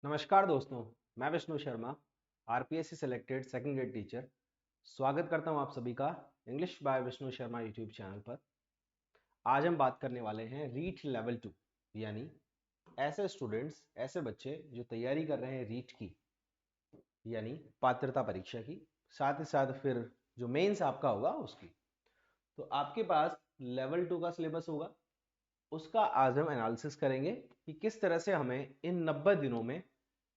नमस्कार दोस्तों, मैं Vishnu Sharma, RPSC selected second grade teacher. स्वागत करता हूं आप सभी का English by Vishnu Sharma YouTube channel पर। आज हम बात करने वाले हैं रीट लेवल 2, यानी ऐसे स्टूडेंट्स, ऐसे बच्चे जो तैयारी कर रहे हैं रीट की, यानी पात्रता परीक्षा की, साथ ही साथ फिर जो मेंस आपका होगा उसकी। तो आपके पास लेवल 2 का सिलेबस होगा, उसका आज हम एनालिसिस करेंगे कि किस तरह से हमें इन 90 दिनों में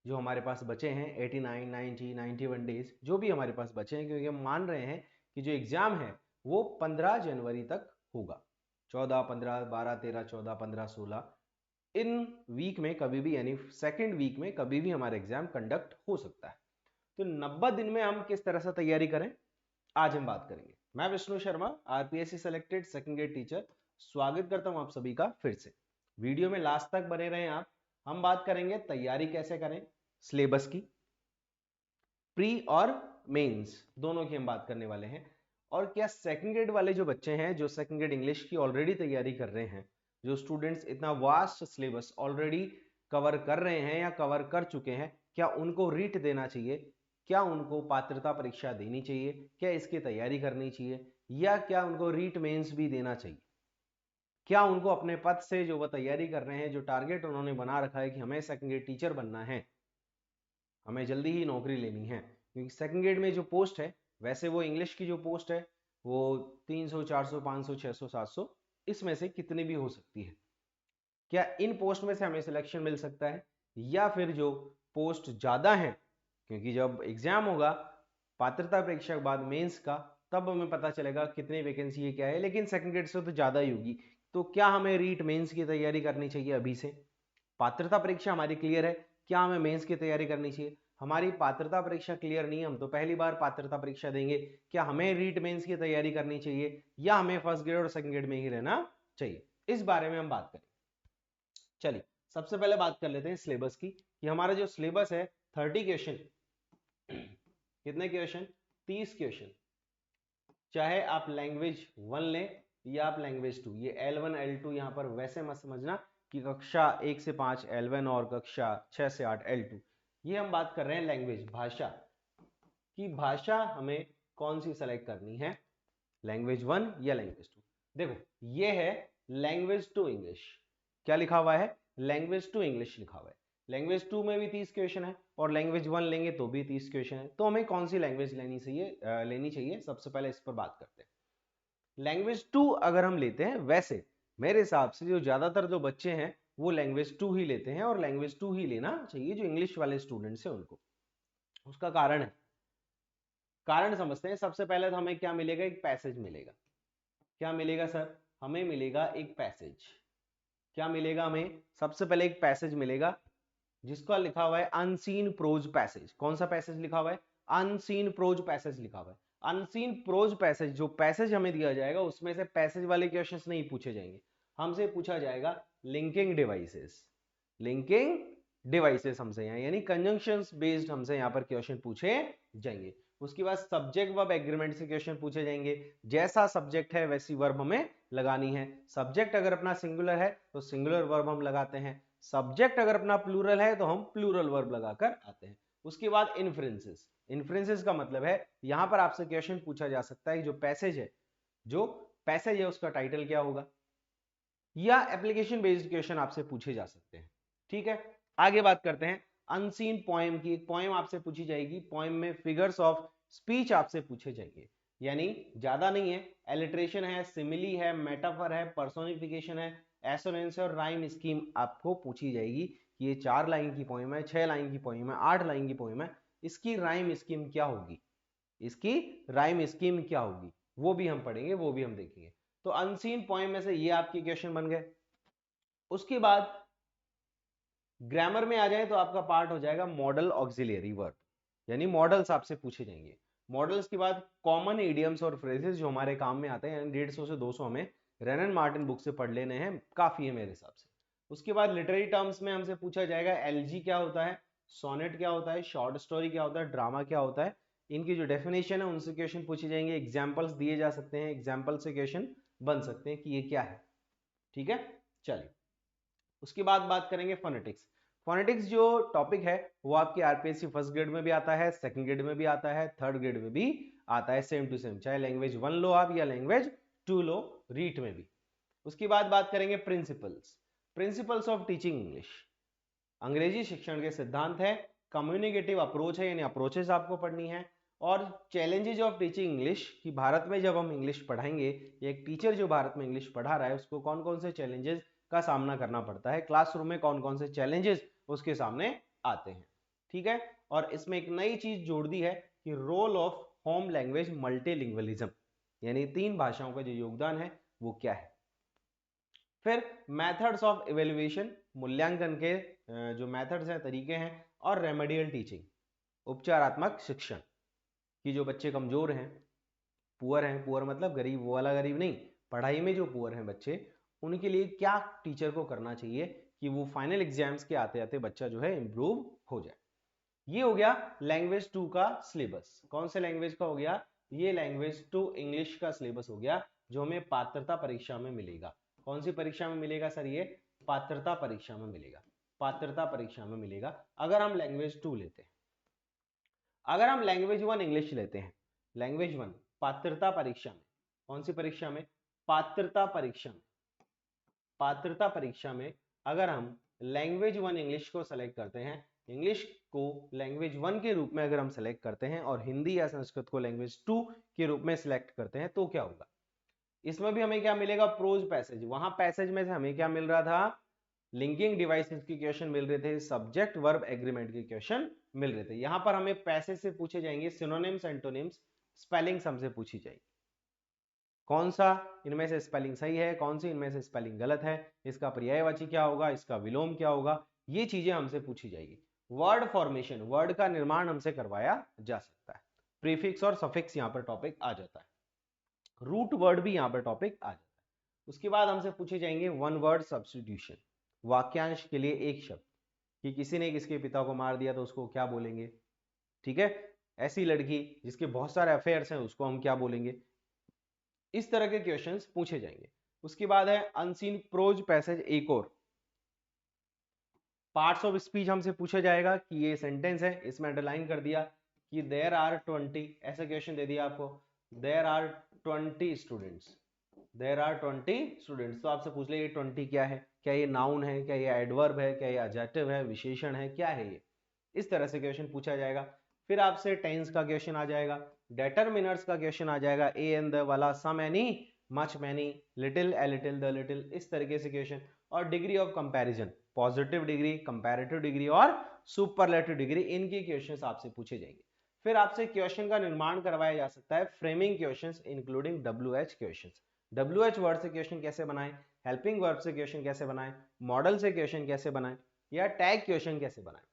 जो हमारे पास बचे हैं 89, 90, 91 डेज जो भी हमारे पास बचे हैं, क्योंकि हम मान रहे हैं कि जो एग्जाम है वो 15 जनवरी तक होगा। 14, 15, 12, 13, 14, 15, 16 इन वीक में कभी भी, यानी सेकेंड वीक में कभी भी हमारा एग्जाम कंडक्ट हो सकता है। तो 90 दिन में हम किस तरह से तैयारी करें, आज हम बात करेंगे। मैं Vishnu Sharma, RPSC selected second grade teacher, स्वागत करता हूं आप सभी का फिर से। वीडियो में लास्ट तक बने रहें आप। हम बात करेंगे तैयारी कैसे करें, सिलेबस की, प्री और मेंस दोनों की हम बात करने वाले हैं। और क्या सेकंड ग्रेड वाले जो बच्चे हैं, जो सेकंड ग्रेड इंग्लिश की ऑलरेडी तैयारी कर रहे हैं, जो स्टूडेंट्स इतना वास्ट सिलेबस ऑलरेडी कवर कर रहे हैं या कवर कर चुके हैं, क्या उनको रीट देना चाहिए, क्या उनको पात्रता परीक्षा देनी चाहिए, क्या इसकी तैयारी करनी चाहिए, या क्या उनको रीट मेंस भी देना चाहिए, क्या उनको अपने पद से जो वो तैयारी कर रहे हैं, जो टारगेट उन्होंने बना रखा है कि हमें सेकंड ग्रेड टीचर बनना है, हमें जल्दी ही नौकरी लेनी है, क्योंकि सेकंड ग्रेड में जो पोस्ट है, वैसे वो इंग्लिश की जो पोस्ट है वो 300, 400, 500, 600, 700 इसमें से कितनी भी हो सकती है। क्या इन पोस्ट में से हमें सिलेक्शन मिल सकता है, या फिर जो पोस्ट ज्यादा है, क्योंकि जब एग्जाम होगा पात्रता परीक्षा के बाद मेंस का, तब हमें पता चलेगा कितनी वैकेंसी है क्या है, लेकिन सेकंड ग्रेड से तो ज्यादा ही होगी। तो क्या हमें रीट मेंस की तैयारी करनी चाहिए अभी से? पात्रता परीक्षा हमारी क्लियर है, क्या हमें मेंस की तैयारी करनी चाहिए? हमारी पात्रता परीक्षा क्लियर नहीं है, हम तो पहली बार पात्रता परीक्षा देंगे, क्या हमें रीट मेंस की तैयारी करनी चाहिए, या हमें फर्स्ट ग्रेड और सेकंड ग्रेड में ही रहना चाहिए? इस बारे में हम बात करें। चलिए, सबसे पहले बात कर लेते हैं सिलेबस की, कि हमारा जो सिलेबस है 30 क्वेश्चन, कितने क्वेश्चन? 30 क्वेश्चन। चाहे आप लैंग्वेज 1 लें या आप लैंग्वेज 2, ये L1 L2 यहां पर वैसे मत समझना कि कक्षा 1 से 5 L1 और कक्षा 6 से 8 L2। ये हम बात कर रहे हैं लैंग्वेज, भाषा की। भाषा हमें कौन सी सेलेक्ट करनी है, लैंग्वेज 1 या लैंग्वेज 2? देखो, ये है लैंग्वेज टू इंग्लिश। क्या लिखा हुआ है? लैंग्वेज टू इंग्लिश लिखा हुआ है। लैंग्वेज 2 में भी 30 क्वेश्चन है, और लैंग्वेज 1 लेंगे तो भी 30 क्वेश्चन है। तो हमें कौन सी लैंग्वेज लेनी चाहिए, सबसे पहले इस पर बात करते हैं। लैंग्वेज 2 अगर हम लेते हैं, वैसे मेरे हिसाब से जो ज्यादातर जो बच्चे हैं वो लैंग्वेज 2 ही लेते हैं, और लैंग्वेज 2 ही लेना चाहिए जो इंग्लिश वाले स्टूडेंट्स हैं उनको। उसका कारण है, कारण समझते हैं। सबसे पहले तो हमें क्या मिलेगा, एक पैसेज मिलेगा। क्या मिलेगा सर? हमें मिलेगा एक पैसेज। क्या मिलेगा हमें? सबसे पहले एक पैसेज मिलेगा जिसका लिखा हुआ है अनसीन प्रोज पैसेज। कौन सा पैसेज लिखा हुआ है? अनसीन प्रोज पैसेज लिखा हुआ है। अनसीन प्रोज पैसेज, जो पैसेज हमें दिया जाएगा उसमें से पैसेज वाले क्वेश्चंस नहीं पूछे जाएंगे, हमसे पूछा जाएगा लिंकिंग डिवाइसेस। लिंकिंग डिवाइसेस हमसे यहाँ, यानी कंजंक्शंस बेस्ड हमसे यहाँ पर क्वेश्चन पूछे जाएंगे। उसके बाद सब्जेक्ट वर्ब एग्रीमेंट से क्वेश्चन पूछे जाएंगे। जैसा सब्जेक्ट है वैसी वर्ब हमें लगानी है। सब्जेक्ट अगर अपना सिंगुलर है तो सिंगुलर वर्ब हम लगाते हैं, सब्जेक्ट अगर अपना प्लूरल है तो हम प्लूरल वर्ब लगाकर आते हैं। उसके बाद इन्फ्रेंसेस। इन्फ्रेंसेस का मतलब है, यहां पर आपसे क्वेश्चन पूछा जा सकता है जो पैसेज है, जो पैसेज है उसका टाइटल क्या होगा, या एप्लीकेशन बेस्ड क्वेश्चन आपसे पूछे जा सकते हैं। ठीक है, आगे बात करते हैं अनसीन पोएम की। एक पोएम आपसे पूछी जाएगी, पोएम में फिगर्स ऑफ स्पीच आपसे पूछे जाएंगे, यानी ज्यादा नहीं है, एलिट्रेशन है, सिमिली है, मेटाफर है, पर्सोनिफिकेशन है, एसोनेंस और राइम स्कीम आपको पूछी जाएगी कि ये 4 लाइन की पोएम है, 6 लाइन की पोएम है, 8 लाइन की पोएम है, इसकी राइम स्कीम क्या होगी, इसकी राइम स्कीम क्या होगी, वो भी हम पढ़ेंगे, वो भी हम देखेंगे। तो अनसीन पोएम में से ये आपके क्वेश्चन बन गए। उसके बाद ग्रामर में आ जाए तो आपका पार्ट हो जाएगा मॉडल ऑक्सिलियरी वर्ब, यानी मॉडल्स आपसे पूछे जाएंगे। मॉडल्स के बाद कॉमन इडियम्स और फ्रेजेस जो हमारे काम में आते हैं, यानी 150 से 200 हमें रेनन मार्टिन बुक से पढ़ लेने हैं, काफी है मेरे हिसाब से। उसके बाद लिटरेरी टर्म्स में हमसे पूछा जाएगा एलजी क्या होता है, सोनेट क्या होता है, शॉर्ट स्टोरी क्या होता है, ड्रामा क्या होता है, इनकी जो डेफिनेशन है उनसे क्वेश्चन पूछे जाएंगे। एग्जाम्पल्स दिए जा सकते हैं, एग्जाम्पल से क्वेश्चन बन सकते हैं कि ये क्या है। ठीक है, चलिए। उसके बाद बात करेंगे फोनेटिक्स। फोनेटिक्स जो टॉपिक है वो आपकी आरपीएससी फर्स्ट ग्रेड में भी आता है, सेकंड ग्रेड में भी आता है, थर्ड ग्रेड में भी आता है, सेम टू सेम, चाहे लैंग्वेज 1 लो आप या लैंग्वेज 2 लो, रीट में भी। उसके बाद बात करेंगे प्रिंसिपल्स ऑफ टीचिंग इंग्लिश। अंग्रेजी शिक्षण के सिद्धांत है, कम्युनिकेटिव अप्रोच है यानी अप्रोचेस आपको पढ़नी है, और चैलेंजेस ऑफ टीचिंग इंग्लिश कि भारत में जब हम इंग्लिश पढ़ाएंगे, एक टीचर जो भारत में इंग्लिश पढ़ा रहा है उसको कौन कौन से चैलेंजेस का सामना करना पड़ता है, क्लासरूम में कौन कौन से चैलेंजेस उसके सामने आते हैं। ठीक है, और इसमें एक नई चीज जोड़ दी है कि role of home language multilingualism, यानी 3 भाषाओं का जो योगदान है वो क्या है। फिर मेथड्स ऑफ इवेल्युएशन, मूल्यांकन के जो मेथड्स हैं, तरीके हैं, और रेमेडियल टीचिंग, उपचारात्मक शिक्षण, कि जो बच्चे कमजोर हैं, पुअर मतलब गरीब, वो वाला गरीब नहीं, पढ़ाई में जो पुअर हैं बच्चे, उनके लिए क्या टीचर को करना चाहिए कि वो फाइनल एग्जाम्स के आते आते बच्चा जो है इंप्रूव हो जाए। ये हो गया लैंग्वेज 2 का सिलेबस। कौन से लैंग्वेज का हो गया? ये लैंग्वेज 2 इंग्लिश का सिलेबस हो गया, जो हमें पात्रता परीक्षा में मिलेगा। कौन सी परीक्षा में मिलेगा सर? ये पात्रता परीक्षा में मिलेगा, पात्रता परीक्षा में मिलेगा अगर हम लैंग्वेज 2 लेते हैं। अगर हम लैंग्वेज 1 इंग्लिश लेते हैं, लैंग्वेज 1 पात्रता परीक्षा में, कौन सी परीक्षा में? पात्रता परीक्षा में। पात्रता परीक्षा में अगर हम लैंग्वेज 1 इंग्लिश को सेलेक्ट करते हैं, इंग्लिश को लैंग्वेज 1 के रूप में अगर हम सेलेक्ट करते हैं और हिंदी या संस्कृत को लैंग्वेज 2 के रूप में सिलेक्ट करते हैं, तो क्या होगा? इसमें भी हमें क्या मिलेगा? Pros passage. वहां पैसेज में से हमें क्या मिल रहा था? लिंकिंग डिवाइसेस के क्वेश्चन मिल रहे थे, सब्जेक्ट वर्ब एग्रीमेंट के क्वेश्चन मिल रहे थे। यहां पर हमें पैसेज से पूछे जाएंगे सिनोनिम्स, एंटोनिम्स, स्पेलिंग्स हमसे पूछी जाएगी। कौन सा इनमें से स्पेलिंग सही है, कौन सी इनमें से स्पेलिंग गलत है, इसका पर्यायवाची क्या होगा, इसका विलोम क्या होगा, ये चीजें हमसे पूछी जाएगी। वर्ड फॉर्मेशन, वर्ड का निर्माण हमसे करवाया जा सकता है। प्रीफिक्स और सफिक्स यहाँ पर टॉपिक आ जाता है। रूट वर्ड भी यहाँ पर टॉपिक आ जाता है। उसके बाद हमसे पूछे जाएंगे वन वर्ड सब्स्टिट्यूशन, वाक्यांश के लिए एक शब्द, कि किसी ने किसके पिता को मार दिया तो उसको क्या बोलेंगे। ठीक है, ऐसी लड़की जिसके बहुत सारे अफेयर्स हैं उसको हम क्या बोलेंगे। इस तरह के क्वेश्चंस पूछे जाएंगे। उसके बाद है अनसीन प्रोज पैसेज, एक और पार्ट्स ऑफ स्पीच हमसे पूछा जाएगा कि ये सेंटेंस है, इसमें अंडरलाइन कर दिया कि देयर आर 20, ऐसा क्वेश्चन दे दिया आपको, there are 20 students, there are 20 students, तो आपसे पूछ ले ये 20 क्या है, क्या ये नाउन है, क्या ये एडवर्ब है, क्या ये एडजेक्टिव है, विशेषण है, क्या है ये। इस तरह से क्वेश्चन पूछा जाएगा। फिर आपसे टेंस का क्वेश्चन आ जाएगा, डेटरमिनर्स का क्वेश्चन आ जाएगा, ए एंड द वाला, some any, much many, little a little the little, इस तरीके से क्वेश्चन। और degree of comparison, positive degree, comparative degree और सुपरलेटिव डिग्री, इनके क्वेश्चंस आपसे पूछे जाएंगे। फिर आपसे क्वेश्चन का निर्माण करवाया जा सकता है, framing questions including WH questions. WH word से क्वेश्चन कैसे बनाएं, हेल्पिंग वर्ब से क्वेश्चन कैसे बनाएं, मॉडल से क्वेश्चन कैसे बनाएं, या टैग क्वेश्चन कैसे बनाएं।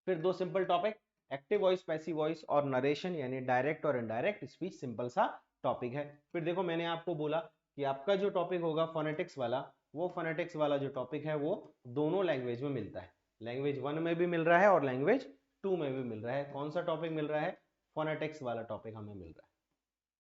फिर 2 simple topic, active voice, passive voice, और नरेशन यानी डायरेक्ट और इनडायरेक्ट स्पीच, सिंपल सा टॉपिक है। फिर देखो मैंने आपको बोला कि आपका जो टॉपिक होगा फोनेटिक्स वाला, वो फोनेटिक्स वाला जो टॉपिक है वो दोनों लैंग्वेज में मिलता है, लैंग्वेज 1 में भी मिल रहा है और लैंग्वेज 2 में भी मिल रहा है। कौन सा टॉपिक मिल रहा है? फोनेटिक्स वाला टॉपिक हमें मिल रहा है।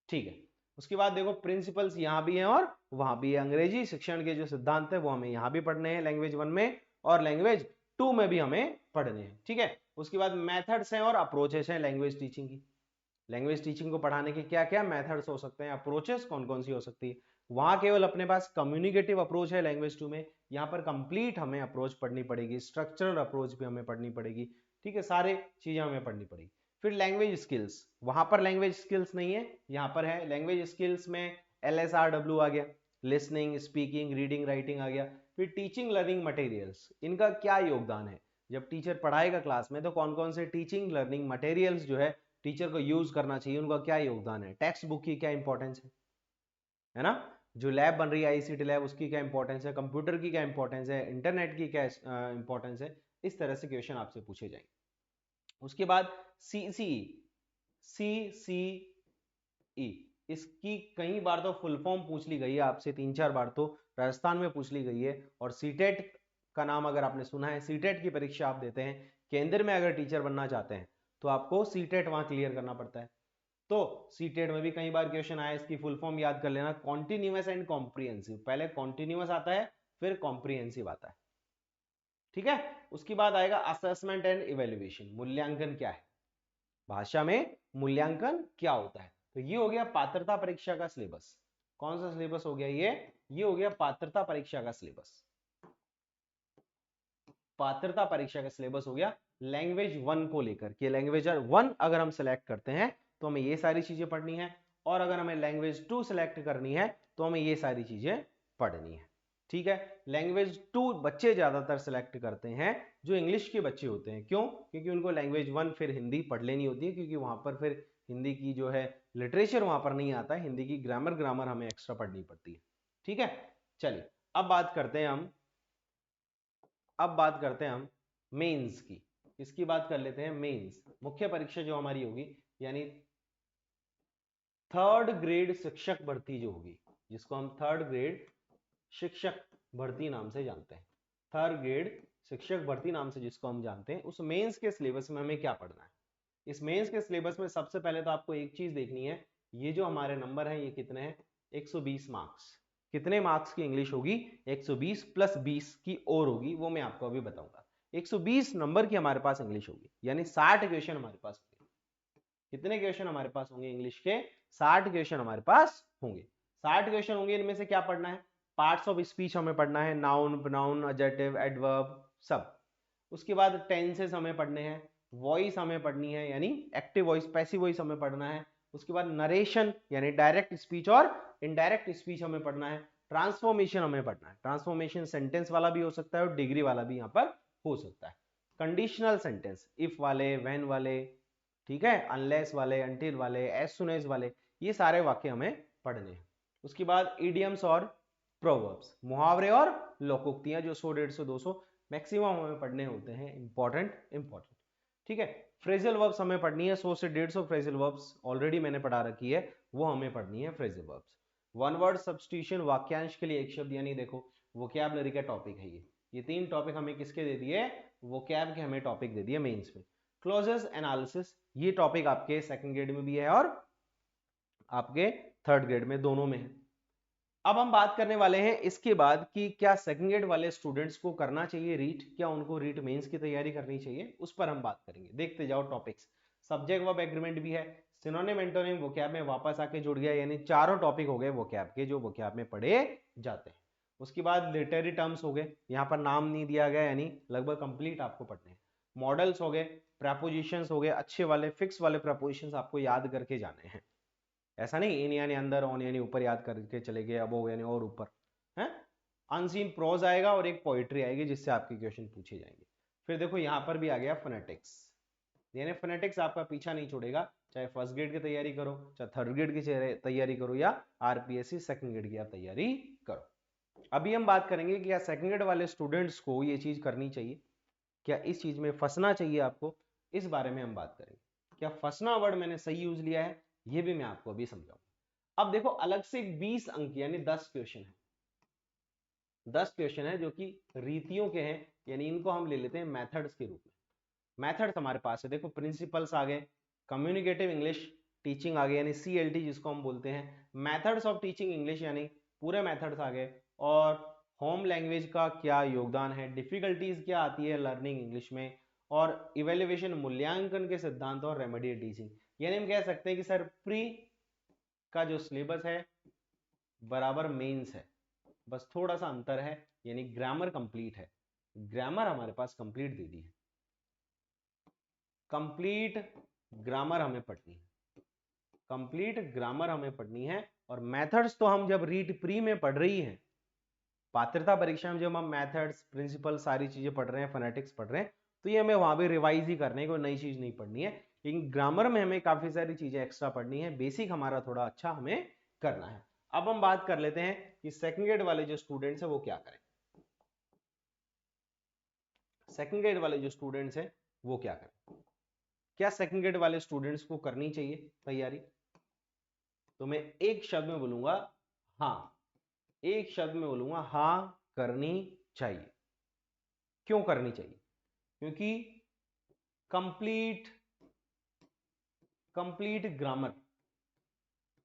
ठीक है, उसके बाद देखो प्रिंसिपल्स यहाँ भी हैं और वहां भी है। अंग्रेजी शिक्षण के जो सिद्धांत है वो हमें यहाँ भी पढ़ने हैं लैंग्वेज 1 में, और लैंग्वेज 2 में भी हमें पढ़ने हैं। ठीक है, उसके बाद मेथड्स हैं और अप्रोचेस हैं लैंग्वेज टीचिंग की। लैंग्वेज टीचिंग को पढ़ाने के क्या क्या मेथड्स हो सकते हैं, अप्रोचेस कौन कौन सी हो सकती है। वहां केवल अपने पास कम्युनिकेटिव अप्रोच है लैंग्वेज 2 में, यहाँ पर कंप्लीट हमें अप्रोच पढ़नी पड़ेगी, स्ट्रक्चरल अप्रोच भी हमें पढ़नी पड़ेगी। ठीक है, सारे चीजें हमें पढ़नी पड़ेगी। फिर लैंग्वेज स्किल्स, वहां पर लैंग्वेज स्किल्स नहीं है, यहाँ पर है लैंग्वेज स्किल्स में LSRW आ गया, लिसनिंग, स्पीकिंग, रीडिंग, राइटिंग आ गया। फिर टीचिंग लर्निंग मटेरियल्स, इनका क्या योगदान है, जब टीचर पढ़ाएगा क्लास में तो कौन कौन से टीचिंग लर्निंग मटेरियल्स जो है टीचर को यूज करना चाहिए, उनका क्या योगदान है, टेक्स्ट बुक की क्या इंपॉर्टेंस है ना, जो लैब बन रही है ICT लैब उसकी क्या इंपॉर्टेंस है, कंप्यूटर की क्या इंपॉर्टेंस है, इंटरनेट की क्या इंपॉर्टेंस है। इस तरह से क्वेश्चन आपसे पूछे जाएंगे। उसके बाद CCE, इसकी कई बार तो फुल फॉर्म पूछ ली गई है आपसे, 3-4 बार तो राजस्थान में पूछ ली गई है। और सीटेट का नाम अगर आपने सुना है, सीटेट की परीक्षा आप देते हैं, केंद्र में अगर टीचर बनना चाहते हैं तो आपको सीटेट वहां क्लियर करना पड़ता है। तो सीटेट में भी कई बार क्वेश्चन आया, इसकी फुल फॉर्म याद कर लेना, कॉन्टिन्यूअस एंड कॉम्प्रिहेंसिव। पहले कॉन्टिन्यूअस आता है फिर कॉम्प्रिहेंसिव आता है। ठीक है। उसके बाद आएगा असेसमेंट एंड इवेल्युएशन, मूल्यांकन क्या है, भाषा में मूल्यांकन क्या होता है। तो ये हो गया पात्रता परीक्षा का सिलेबस। कौन सा सिलेबस हो गया ये हो गया पात्रता परीक्षा का सिलेबस। पात्रता परीक्षा का सिलेबस हो गया लैंग्वेज 1 को लेकर के। लैंग्वेज 1 अगर हम सिलेक्ट करते हैं तो हमें ये सारी चीजें पढ़नी है, और अगर हमें लैंग्वेज 2 सिलेक्ट करनी है तो हमें ये सारी चीजें पढ़नी है। ठीक है। लैंग्वेज 2 बच्चे ज्यादातर सिलेक्ट करते हैं जो इंग्लिश के बच्चे होते हैं। क्यों? क्योंकि उनको लैंग्वेज 1 फिर हिंदी पढ़ लेनी होती है, क्योंकि वहां पर फिर हिंदी की जो है लिटरेचर वहां पर नहीं आता है, हिंदी की ग्रामर हमें एक्स्ट्रा पढ़नी पड़ती है। ठीक है। चलिए अब बात करते हैं हम मेंस की। इसकी बात कर लेते हैं मेंस, मुख्य परीक्षा जो हमारी होगी, यानी थर्ड ग्रेड शिक्षक भर्ती जो होगी, जिसको हम थर्ड ग्रेड शिक्षक भर्ती नाम से जानते हैं। थर्ड ग्रेड शिक्षक भर्ती नाम से जिसको हम जानते हैं, उस मेंस के सिलेबस में हमें क्या पढ़ना है। इस मेंस के सिलेबस में सबसे पहले तो आपको एक चीज देखनी है, ये जो हमारे नंबर हैं ये कितने हैं, 120 मार्क्स। कितने मार्क्स की इंग्लिश होगी? 120 प्लस 20 की और होगी, वो मैं आपको अभी बताऊंगा। 120 नंबर की हमारे पास इंग्लिश होगी, यानी 60 क्वेश्चन हमारे पास होंगे। कितने क्वेश्चन हमारे पास होंगे इंग्लिश के? 60 क्वेश्चन हमारे पास होंगे। 60 क्वेश्चन होंगे, इनमें से क्या पढ़ना है? पार्ट्स ऑफ स्पीच हमें पढ़ना है, नाउन, प्रोनाउन, एडजेक्टिव, एडवर्ब सब। उसके बाद टेंसेस हमें पढ़ने हैं, वॉइस हमें पढ़नी है, यानी एक्टिव वॉइस, पैसिव वॉइस हमें पढ़ना है। उसके बाद नरेशन यानी डायरेक्ट स्पीच और इनडायरेक्ट स्पीच हमें पढ़ना है। ट्रांसफॉर्मेशन हमें पढ़ना है, ट्रांसफॉर्मेशन सेंटेंस वाला भी हो सकता है और डिग्री वाला भी यहाँ पर हो सकता है। कंडीशनल सेंटेंस, इफ वाले, व्हेन वाले, ठीक है, अनलेस वाले, अनटिल वाले, एज सुन एज वाले, ये सारे वाक्य हमें पढ़ने हैं। उसके बाद इडियम्स और प्रोवर्ब्स, मुहावरे और लोकोक्तियां, जो 100, 150, 200 मैक्सिमम हमें पढ़ने होते हैं, इंपॉर्टेंट। ठीक है। फ्रेजल वर्ब्स हमें पढ़नी है, 100 से 150 फ्रेजल वर्ब्स ऑलरेडी मैंने पढ़ा रखी है, वो हमें पढ़नी है phrasal verbs. One word substitution, वाक्यांश के लिए एक शब्द, यानी देखो वोकैबुलरी का टॉपिक है ये 3 टॉपिक हमें किसके दे दिए? वोकैब के हमें टॉपिक दे दिए मेंस में। क्लॉजेस एनालिसिस, ये टॉपिक आपके सेकंड ग्रेड में भी है और आपके थर्ड ग्रेड में, दोनों में है। अब हम बात करने वाले हैं इसके बाद कि क्या सेकंड ग्रेड वाले स्टूडेंट्स को करना चाहिए रीट, क्या उनको रीट मेंस की तैयारी करनी चाहिए, उस पर हम बात करेंगे। देखते जाओ टॉपिक्स। सब्जेक्ट वर्ब एग्रीमेंट भी है, सिनोनिम एंटोनिम वोकैब में वापस आके जुड़ गया, यानी चारों टॉपिक हो गए वोकैब के जो वोकैब में पढ़े जाते हैं। उसके बाद लिटरेरी टर्म्स हो गए, यहाँ पर नाम नहीं दिया गया, यानी लगभग कंप्लीट आपको पढ़ने हैं। मॉडल्स हो गए, प्रपोजिशंस हो गए, अच्छे वाले फिक्स वाले प्रपोजिशंस आपको याद करके जाने हैं। ऐसा नहीं इन यानी अंदर, ऑन यानी ऊपर याद करके चले गए, अबोव यानी और ऊपर है। अनसीन प्रोज आएगा और एक पोइट्री आएगी जिससे आपके क्वेश्चन पूछे जाएंगे। फिर देखो यहाँ पर भी आ गया फोनेटिक्स, यानी फोनेटिक्स आपका पीछा नहीं छोड़ेगा, चाहे फर्स्ट ग्रेड की तैयारी करो, चाहे थर्ड ग्रेड की तैयारी करो, या आरपीएससी सेकंड ग्रेड की आप तैयारी करो। अभी हम बात करेंगे कि क्या सेकंड ग्रेड वाले स्टूडेंट्स को ये चीज करनी चाहिए, क्या इस चीज में फंसना चाहिए आपको, इस बारे में हम बात करेंगे। क्या फंसना वर्ड मैंने सही यूज लिया है, ये भी मैं आपको अभी समझाऊंगा। अब देखो अलग से 20 अंक यानी 10 क्वेश्चन है, 10 क्वेश्चन है जो कि रीतियों के हैं, यानी इनको हम ले लेते हैं मेथड्स के रूप में। मेथड्स हमारे पास है, देखो प्रिंसिपल्स आ गए, कम्युनिकेटिव इंग्लिश टीचिंग आ गए यानी सीएलटी जिसको हम बोलते हैं, मेथड्स ऑफ टीचिंग इंग्लिश यानी पूरे मेथड्स आ गए, और होम लैंग्वेज का क्या योगदान है, डिफिकल्टीज क्या आती है लर्निंग इंग्लिश में, और इवेल्युएशन मूल्यांकन के सिद्धांत, और रेमेडियल टीचिंग। यानी हम कह सकते हैं कि सर प्री का जो सिलेबस है बराबर मेंस है, बस थोड़ा सा अंतर है, यानी ग्रामर कंप्लीट है, ग्रामर हमारे पास कंप्लीट दे दी है, कंप्लीट ग्रामर हमें पढ़नी है, कंप्लीट ग्रामर हमें पढ़नी है। और मेथड्स तो हम जब रीट प्री में पढ़ रही हैं, पात्रता परीक्षा में जब हम मेथड्स, प्रिंसिपल सारी चीजें पढ़ रहे हैं, फोनेटिक्स पढ़ रहे हैं, तो ये हमें वहां भी रिवाइज ही करने को, नई चीज नहीं पढ़नी है। लेकिन ग्रामर में हमें काफी सारी चीजें एक्स्ट्रा पढ़नी है, बेसिक हमारा थोड़ा अच्छा हमें करना है। अब हम बात कर लेते हैं कि सेकंड ग्रेड वाले जो स्टूडेंट्स हैं वो क्या करें। सेकंड ग्रेड वाले जो स्टूडेंट्स हैं वो क्या करें, क्या सेकंड ग्रेड वाले स्टूडेंट्स को करनी चाहिए तैयारी? तो मैं एक शब्द में बोलूंगा हाँ, एक शब्द में बोलूंगा हाँ, करनी चाहिए। क्यों करनी चाहिए? क्योंकि complete complete grammar,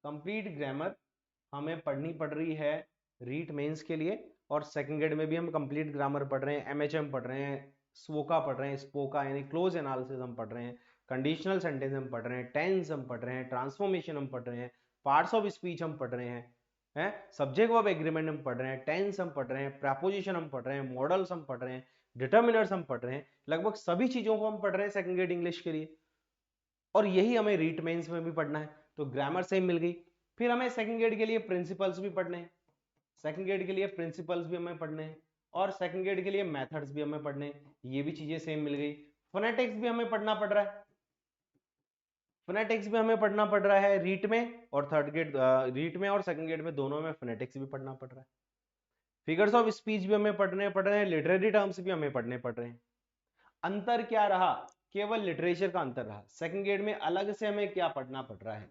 complete grammar हमें पढ़नी पड़ रही है रीट मेंस के लिए, और सेकंड ग्रेड में भी हम कंप्लीट ग्रामर पढ़ रहे हैं, एमएचएम पढ़ रहे हैं, SVOCA पढ़ रहे हैं, स्पोका यानी क्लोज एनालिसिस हम पढ़ रहे हैं, कंडीशनल सेंटेंस हम पढ़ रहे हैं, टेंस हम पढ़ रहे हैं, ट्रांसफॉर्मेशन हम पढ़ रहे हैं, पार्ट्स ऑफ स्पीच हम पढ़ रहे हैं, सब्जेक्ट वर्ब एग्रीमेंट हम पढ़ रहे हैं, टेंस हम पढ़ रहे हैं, प्रेपोजिशन हम पढ़ रहे हैं, मॉडल्स हम पढ़ रहे हैं, डिटर्मिनर्स हम पढ़ रहे हैं, लगभग सभी चीजों को हम पढ़ रहे हैं सेकंड ग्रेड इंग्लिश के लिए। और यही हमें रीट मेंस में भी पढ़ना है, तो ग्रामर सेम मिल गई। फिर हमें सेकंड ग्रेड के लिए प्रिंसिपल्स भी पढ़ने हैं, सेकंड ग्रेड के लिए प्रिंसिपल्स भी हमें पढ़ने हैं, और सेकंड ग्रेड के लिए मेथड्स भी हमें पढ़ने हैं, ये भी चीजें सेम मिल गई। फोनेटिक्स भी हमें पढ़ना पड़ रहा है, फोनेटिक्स भी हमें पढ़ना पड़ रहा है रीट में, और थर्ड ग्रेड रीट में और सेकंड ग्रेड में दोनों में फोनेटिक्स भी पढ़ना पड़ रहा है। फिगर्स ऑफ स्पीच भी हमें पढ़ने पड़ रहे हैं, लिटरेरी टर्म्स भी हमें पढ़ने पड़ रहे हैं। अंतर क्या रहा, केवल लिटरेचर का अंतर रहा। सेकंड ग्रेड में अलग से हमें क्या पढ़ना पड़ रहा है,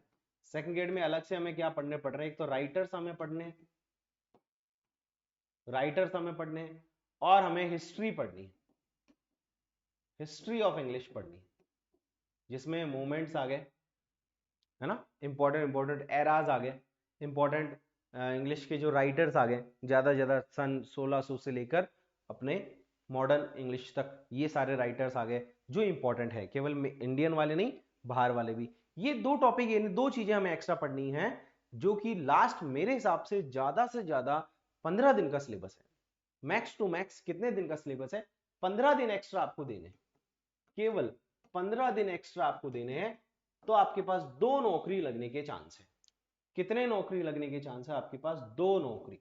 सेकंड ग्रेड में अलग से हमें क्या पढ़ने पड़ रहे हैं, एक तो राइटर्स हमें पढ़ने, और हमें हिस्ट्री पढ़नी, हिस्ट्री ऑफ इंग्लिश पढ़नी, जिसमें मूवमेंट्स आ गए, है ना, इंपॉर्टेंट एराज आ गए, इंपॉर्टेंट इंग्लिश के जो राइटर्स आ गए, ज्यादा सन 1600 से लेकर अपने मॉडर्न इंग्लिश तक, ये सारे राइटर्स आ गए जो इंपॉर्टेंट है, केवल इंडियन वाले नहीं, बाहर वाले भी। ये दो टॉपिक, यानी दो चीजें हमें एक्स्ट्रा पढ़नी है, जो कि लास्ट मेरे हिसाब से ज्यादा 15 दिन का सिलेबस है, मैक्स टू मैक्स कितने दिन का सिलेबस है, 15 दिन एक्स्ट्रा आपको देने, केवल 15 दिन एक्स्ट्रा आपको देने हैं, तो आपके पास 2 नौकरी लगने के चांस है। कितने नौकरी लगने के चांस है आपके पास, 2 नौकरी,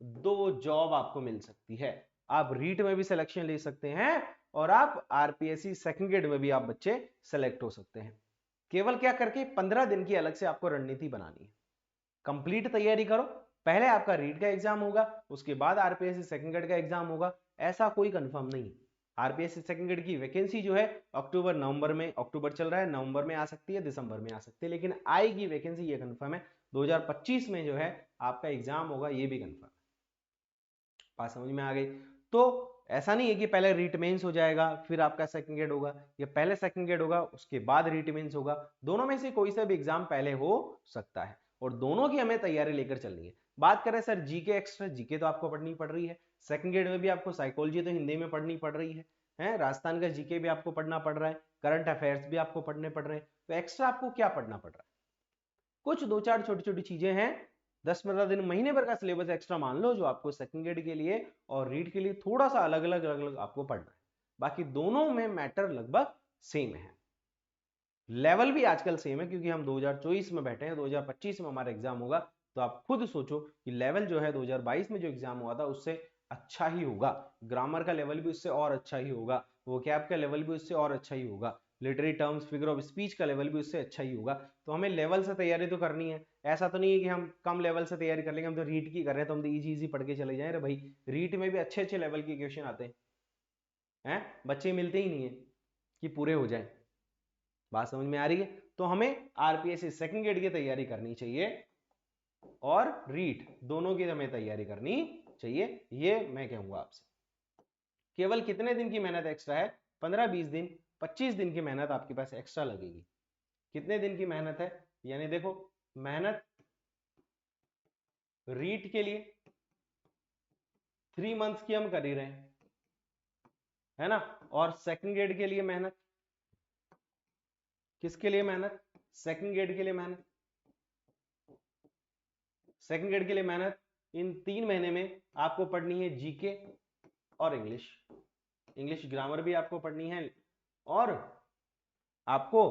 2 जॉब आपको मिल सकती है। आप रीट में भी सिलेक्शन ले सकते हैं, और आप आरपीएससी सेकंड ग्रेड में भी आप बच्चे सेलेक्ट हो सकते हैं। केवल क्या करके 15 दिन की अलग से आपको रणनीति बनानी है। कंप्लीट तैयारी करो, पहले आपका रीट का एग्जाम होगा, उसके बाद आरपीएससी सेकंड ग्रेड का एग्जाम होगा, ऐसा कोई कंफर्म नहीं। आरपीएससी सेकंड ग्रेड की वैकेंसी जो है अक्टूबर नवंबर में, अक्टूबर चल रहा है, नवंबर में आ सकती है, दिसंबर में आ सकती है, लेकिन आएगी वैकेंसी, ये कंफर्म है। 2025 में जो है आपका एग्जाम होगा, ये भी कंफर्म। बात समझ में आ गई? तो ऐसा नहीं है कि पहले रीट मेंस हो जाएगा फिर आपका सेकंड ग्रेड होगा, या पहले सेकंड ग्रेड होगा उसके बाद रीट मेंस होगा, दोनों में से कोई सा भी एग्जाम पहले हो सकता है, और दोनों की हमें तैयारी लेकर चलनी है। बात करें सर जीके एक्स्ट्रा, जीके तो आपको पढ़नी पड़ रही है, सेकंड ग्रेड में भी आपको साइकोलॉजी तो हिंदी में पढ़नी पड़ रही है, राजस्थान का जीके भी आपको पढ़ना पड़ रहा है, करंट अफेयर्स भी आपको पढ़ने पड़ रहे हैं, तो एक्स्ट्रा आपको क्या पढ़ना पड़ रहा है, कुछ 2-4 छोटी छोटी चीजें हैं, 10-15 दिन, महीने भर का सिलेबस एक्स्ट्रा मान लो, जो आपको सेकंड ग्रेड के लिए और रीड के लिए थोड़ा सा अलग अलग आपको पढ़ना है। बाकी दोनों में मैटर लगभग सेम है, लेवल भी आजकल सेम है, क्योंकि हम 2024 में बैठे हैं, 2025 में हमारा एग्जाम होगा, तो आप खुद सोचो कि लेवल जो है 2022 में जो एग्जाम हुआ था उससे अच्छा ही होगा, ग्रामर का लेवल भी उससे और अच्छा ही होगा, वोकैब का लेवल भी उससे और अच्छा ही होगा, literary terms, figure of speech का लेवल भी उससे अच्छा ही होगा। तो हमें लेवल से तैयारी तो करनी है, ऐसा तो नहीं है कि हम कम लेवल से तैयारी कर लेंगे, हम तो रीट की कर रहे हैं तो हम तो इजी पढ़ के चले जाए। रे भाई, रीट में भी अच्छे अच्छे लेवल के क्वेश्चन आते हैं, बच्चे मिलते ही नहीं है कि पूरे हो जाए। बात समझ में आ रही है? तो हमें आरपीएससी सेकंड ग्रेड की तैयारी करनी चाहिए, और रीट दोनों की हमें तैयारी करनी चाहिए, ये मैं कहूंगा आपसे। केवल कितने दिन की मेहनत एक्स्ट्रा है, 15-20 दिन, 25 दिन की मेहनत आपके पास एक्स्ट्रा लगेगी। कितने दिन की मेहनत है, यानी देखो, मेहनत रीट के लिए 3 मंथ्स की हम कर ही रहे हैं, है ना, और सेकंड ग्रेड के लिए मेहनत, किसके लिए मेहनत, सेकंड ग्रेड के लिए मेहनत, सेकंड ग्रेड के लिए मेहनत, इन 3 महीने में आपको पढ़नी है जीके और इंग्लिश, इंग्लिश ग्रामर भी आपको पढ़नी है, और आपको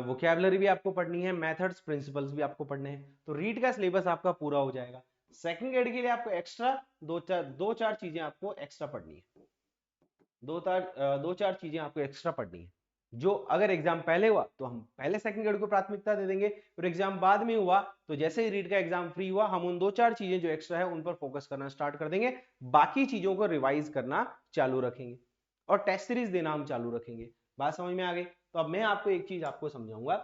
वोकैबुलरी भी आपको पढ़नी है, मेथड्स प्रिंसिपल्स भी आपको पढ़ने हैं, तो रीड का सिलेबस आपका पूरा हो जाएगा। सेकंड ग्रेड के लिए आपको एक्स्ट्रा दो चार चीजें आपको एक्स्ट्रा पढ़नी है, दो चार चीजें आपको एक्स्ट्रा पढ़नी है, जो अगर एग्जाम पहले हुआ तो हम पहले सेकंड ग्रेड को प्राथमिकता दे देंगे, और एग्जाम बाद में हुआ तो जैसे ही रीड का एग्जाम फ्री हुआ हम उन 2-4 चीजें जो एक्स्ट्रा है उन पर फोकस करना स्टार्ट कर देंगे, बाकी चीजों को रिवाइज करना चालू रखेंगे, और टेस्ट सीरीज देना हम चालू रखेंगे। बात समझ में आ गई? तो अब मैं आपको एक चीज आपको समझाऊंगा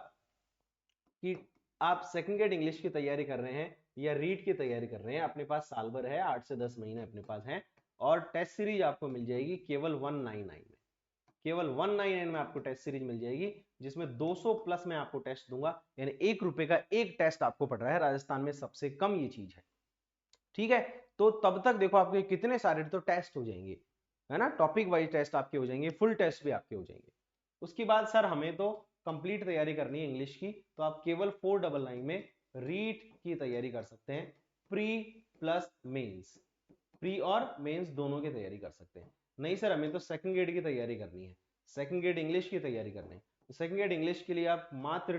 कि आप सेकंड ग्रेड इंग्लिश की तैयारी कर रहे हैं या रीड की तैयारी कर रहे हैं, अपने पास साल भर है, 8 से 10 महीने अपने पास हैं, और टेस्ट सीरीज आपको मिल जाएगी केवल 199 में, केवल 199 में आपको टेस्ट सीरीज मिल जाएगी, जिसमें 200 प्लस में आपको टेस्ट दूंगा, यानी ₹1 का एक टेस्ट आपको पड़ रहा है, राजस्थान में सबसे कम ये चीज है। ठीक है, तो तब तक देखो आपके कितने सारे तो टेस्ट हो जाएंगे, है ना, टॉपिक वाइज टेस्ट आपके हो जाएंगे, फुल टेस्ट भी आपके हो जाएंगे। उसके बाद सर हमें तो कंप्लीट तैयारी करनी है इंग्लिश की, तो आप केवल 499 में रीट की तैयारी कर सकते हैं, प्री प्लस मेंस, प्री और मेंस दोनों की तैयारी कर सकते हैं। नहीं सर हमें तो सेकंड ग्रेड की तैयारी करनी है, सेकंड ग्रेड इंग्लिश की तैयारी करनी है, तो सेकंड ग्रेड इंग्लिश के लिए आप मात्र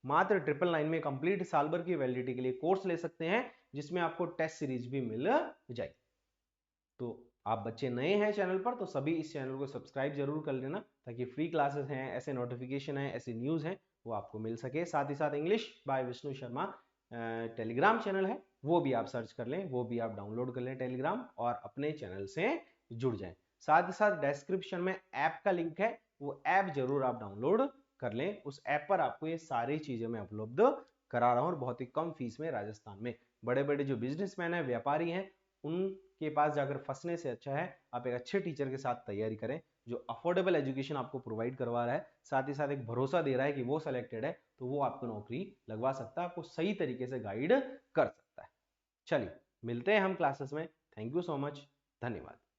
999 में कंप्लीट साल भर की वैलिडिटी के लिए कोर्स ले सकते हैं, जिसमें आपको टेस्ट सीरीज भी मिल जाएगी। तो आप बच्चे नए हैं चैनल पर तो सभी इस चैनल को सब्सक्राइब जरूर कर लेना, ताकि फ्री क्लासेस हैं, ऐसे नोटिफिकेशन है, ऐसी न्यूज़ हैं, वो आपको मिल सके। साथ ही साथ English by Vishnu Sharma Telegram channel है, वो भी आप सर्च कर लें, वो भी आप डाउनलोड कर लें टेलीग्राम, और अपने चैनल से जुड़ जाएं। साथ ही साथ डिस्क्रिप्शन में ऐप का लिंक है, वो ऐप जरूर आप डाउनलोड कर लें। उस ऐप पर आपको ये सारी चीजें मैं उपलब्ध करा रहा हूँ, और बहुत ही कम फीस में। राजस्थान में बड़े बड़े जो बिजनेसमैन है, व्यापारी हैं, उनके पास जाकर फंसने से अच्छा है आप एक अच्छे टीचर के साथ तैयारी करें, जो अफोर्डेबल एजुकेशन आपको प्रोवाइड करवा रहा है, साथ ही साथ एक भरोसा दे रहा है कि वो सिलेक्टेड है तो वो आपको नौकरी लगवा सकता है, आपको सही तरीके से गाइड कर सकता है। चलिए मिलते हैं हम क्लासेस में। थैंक यू सो मच, धन्यवाद।